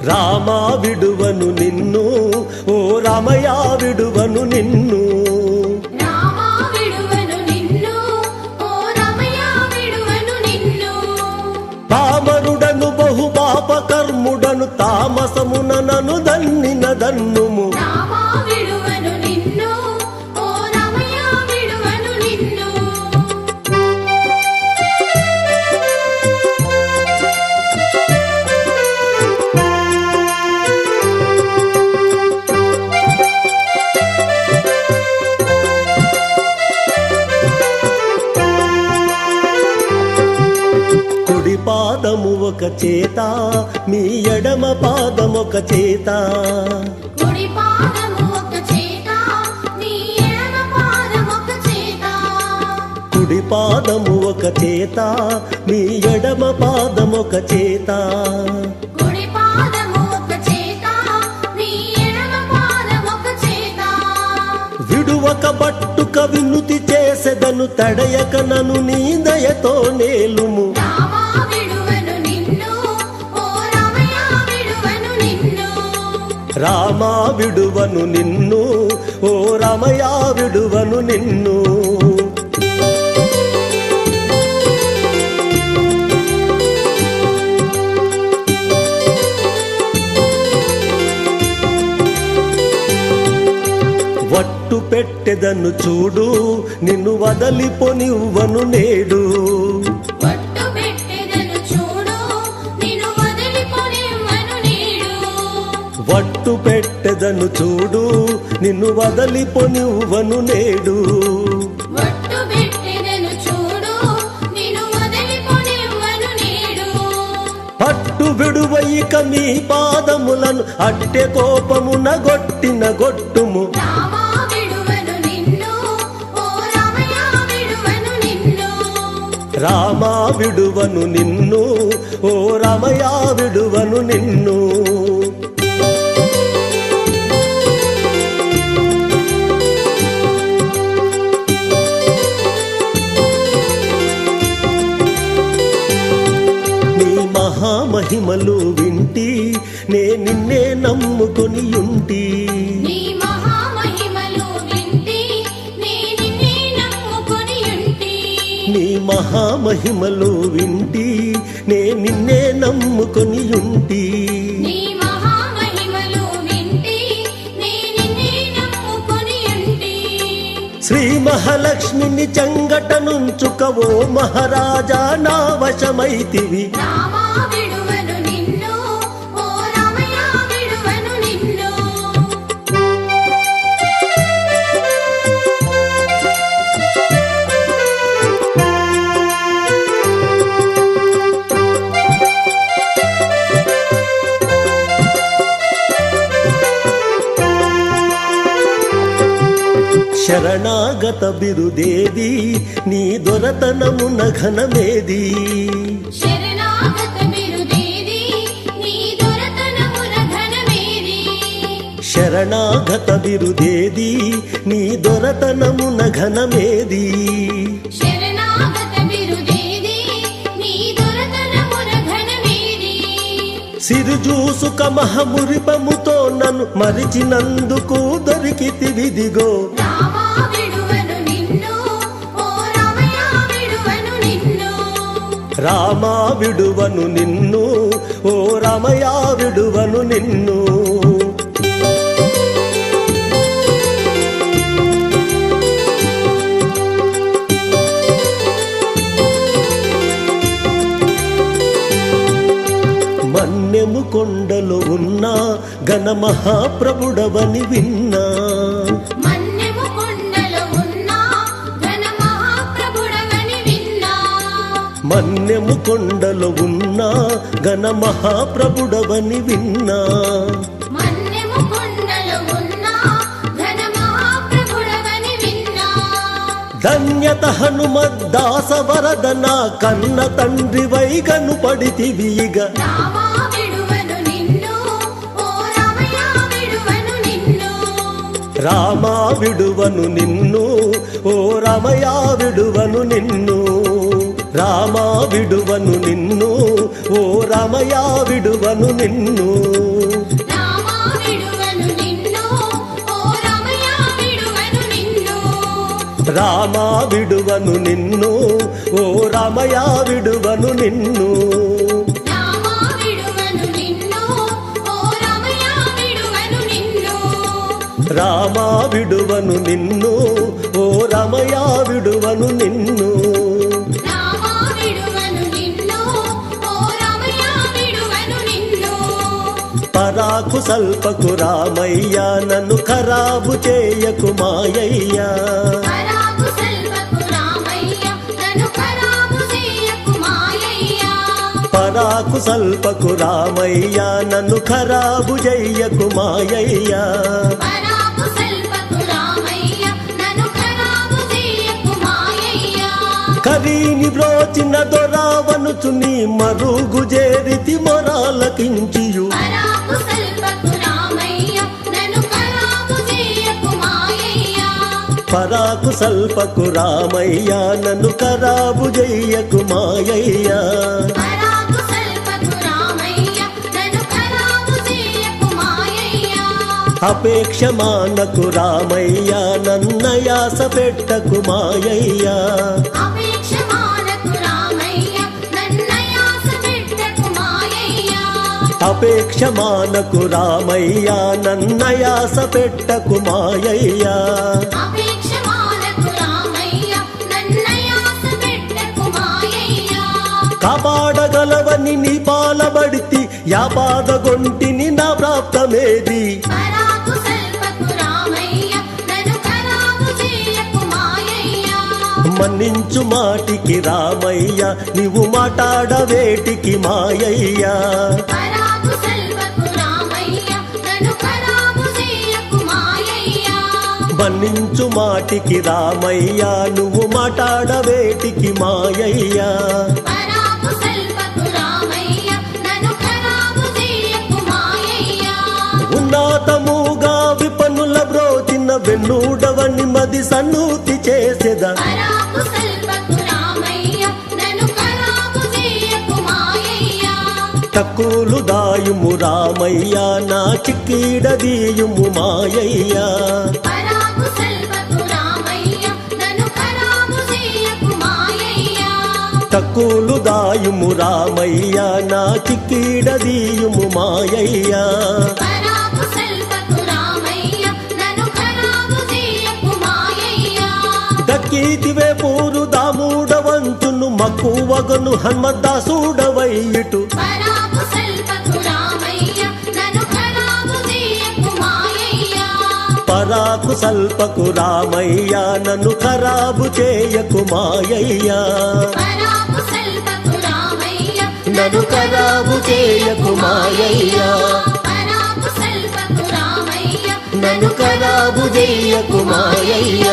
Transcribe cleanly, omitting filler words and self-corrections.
రామా విడువను నిన్ను, ఓ రామయ్య విడువను నిన్ను. రామా విడువను నిన్ను, ఓ రామయ్య విడువను నిన్ను. పామరుడను బహుపాప కర్ముడను తామసమున నను దన్నిన దన్నుము. రామా విడువను నిన్ను, ఓ రామయ్య విడువను నిన్ను. కుడి పాదము ఒక చేత, మీ ఎడమ పాదమొక చేత. కుడి పాదము ఒక చేత, నీ ఎడమ పాదము ఒక చేత. కుడి పాదము ఒక చేత, మీ ఎడమ పాదమొక చేత. కుడి పాదము ఒక చేత, నీ ఎడమ పాదము ఒక చేత. విడువక బట్టుక వినుతి చేసెదను, తడయక నను నీ దయతో నేలుము. రామా విడువను నిన్ను, ఓ రామయ్య విడువను నిన్ను. రామా విడువను నిన్ను, ఓ రామయ్య విడువను నిన్ను. వట్టు పెట్టెదను చూడు, నిన్ను వదలిపోనివ్వను నేడు. వట్టు పెట్టెదను చూడు, నిన్ను వదిలిపోనివ్వను నేడు. వట్టు పెట్టెదను చూడు, నిన్ను వదలిపోనివ్వను నేడు. వట్టు పెట్టెదను చూడు, నిన్ను వదిలిపోనివ్వను నేడు. పట్టు విడువయిక మీ పాదములను, అట్టె కోపమున గొట్టిన గొట్టుము. రామా విడువను నిన్ను, ఓ రామయ్య విడువను నిన్ను. రామా విడువను నిన్ను, ఓ రామయ్య విడువను నిన్ను. నీ మహామహిమలు వింటి, నే నిన్నే నమ్ముకొని యుంటి. నీ మహామహిమలు వింటి, నే నిన్నే నమ్ముకొని ఉంటి. నీ మహామహిమలు వింటి, నే నిన్నే నమ్ముకొని యుంటి. నీ మహామహిమలు వింటి, నే నిన్నే నమ్ముకొని ఉంటి. శ్రీ మహాలక్ష్మిని చెంగట నుంచుకవో మహారాజా నా వశమైతివి. రామా విడువను నిన్ను, ఓ రామయ్య విడువను నిన్ను. శరణాగత బిరుదేవి, నీ దొరతనమున ఘనమేది. శరణాగత బిరుదేవి, నీ దొరతనమున ఘనమేది. శరణాగత బిరుదేది, నీ దొరతనమున ఘనమేది. శరణాగత బిరుదేవి, నీ దొరతనమున ఘనమేది. సిరుజూసుక మహమురిపముతో నన్ను మరిచినందుకు దొరికితివిదిగో. రామా విడువను నిన్ను, ఓ రామయ్య విడువను నిన్ను. రామా విడువను నిన్ను, ఓ రామయ్య విడువను నిన్ను. మన్యము కొండలో ఉన్న ఘన మహాప్రభుడవని విన్నా. మన్యము కొండలో ఉన్న ఘన మహాప్రభుడవని విన్నా. మన్యము కొండలో ఉన్న ఘన మహాప్రభుడవని విన్నా. మన్యము కొండలో ఉన్న ఘన మహాప్రభుడవని విన్నా. ధన్యత హనుమద్దాస వరదన కన్న తండ్రి వైగను పడితివిగ. రామా విడువను నిన్ను, ఓ రామయ్య విడువను నిన్ను. రామా విడువను నిన్ను, ఓ రామయ్య విడువను నిన్ను. రామా విడువను నిన్ను, ఓ రామయ్య విడువను నిన్ను. రామా విడువను నిన్ను ఓ రామయ్య విడువను నిన్ను రామా విడువను నిన్ను ఓ రమయ విడువను నిన్ను రామా విడువను నిన్ను ఓ రమయ్య విడువను నిన్ను రామా విడువను నిన్ను ఓ రమయ విడువను నిన్ను పరాకు సల్పకు రామయ్య నన్ను ఖరాబు చేయకు మాయయ్య పరాకు సల్పకు రామయ్య నన్ను ఖరాబు చేయకు మాయయ్య పరాకు సల్పకు రామయ్య నన్ను ఖరాబు చెయ్యకు మాయయ్య పరాకు సల్పకు రామయ్య నన్ను ఖరాబు చేయకు మాయయ్య కరీని బ్రోచిన దొరావనుచు నీ మరుగు చేరితి మొరాలకించియు పరాకు సల్పకు రామయ్య నన్ను ఖరాబు చేయకు మాయయ్య పరాకు సల్పకు రామయ్య నన్ను ఖరాబు చెయ్యకు మాయయ్య పరాకు సల్పకు రామయ్య నన్ను ఖరాబు చేయకు మాయయ్య అపేక్ష మానకు రామయ్య నన్నయాస పెట్టకు మాయయ్య అపేక్ష మానకు రామయ్య నన్నయాస పెట్టకు మాయయ్య అపేక్ష మానకు రామయ్య నన్నయాస పెట్టకు మాయయ్య అపేక్ష మానకు రామయ్య నన్నయాస పెట్టకు మాయయ్య కాపాడగలవని నీ పాలబడితి యాపాదగొంటిని నా ప్రాప్తమేది పరాకు సల్పకు రామయ్య నన్ను ఖరాబు చేయకు మాయయ్య మన్నించు మాటికి రామయ్య నీవు మాటాడవేటికి మాయయ్య పరాకు సల్పకు రామయ్య నన్ను ఖరాబు చేయకు మాయయ్య మన్నించు మాటికి రామయ్య నువ్వు మాటాడవేటికి మాయయ్య పరాకు సల్పకు రామయ్య నన్ను ఖరాబు చేయకు మాయయ్య ఉన్నతముగా విపన్నుల బ్రోచిన వెన్నుడవని మది సన్నూతి చేసెద పరాకు సల్పకు రామయ్య నన్ను ఖరాబు చేయకు మాయయ్య తక్కులు దాయుము రామయ్య నా చిక్కీడదీయుము మాయయ్య పరాకు సల్పకు రామయ్య నన్ను ఖరాబు చేయకు మాయయ్య తక్కులు దాయుము రామయ్య నా చిక్కీడదీయుము మాయయ్య పరాకు సల్పకు రామయ్య నన్ను ఖరాబు చేయకు మాయయ్య దక్కీతివే పూరు దామూడవంచును మక్కువగను హన్మదాసుడవైయిటు పరాకు సల్పకు రామయ్య నన్ను ఖరాబు చేయకు మాయయ్య పరాకు సల్పకు రామయ్య నన్ను ఖరాబు చేయకు మాయయ్య పరాకు సల్పకు రామయ్య నన్ను ఖరాబు చేయకు మాయయ్య పరాకు సల్పకు రామయ్య నన్ను ఖరాబు చేయకు మాయయ్య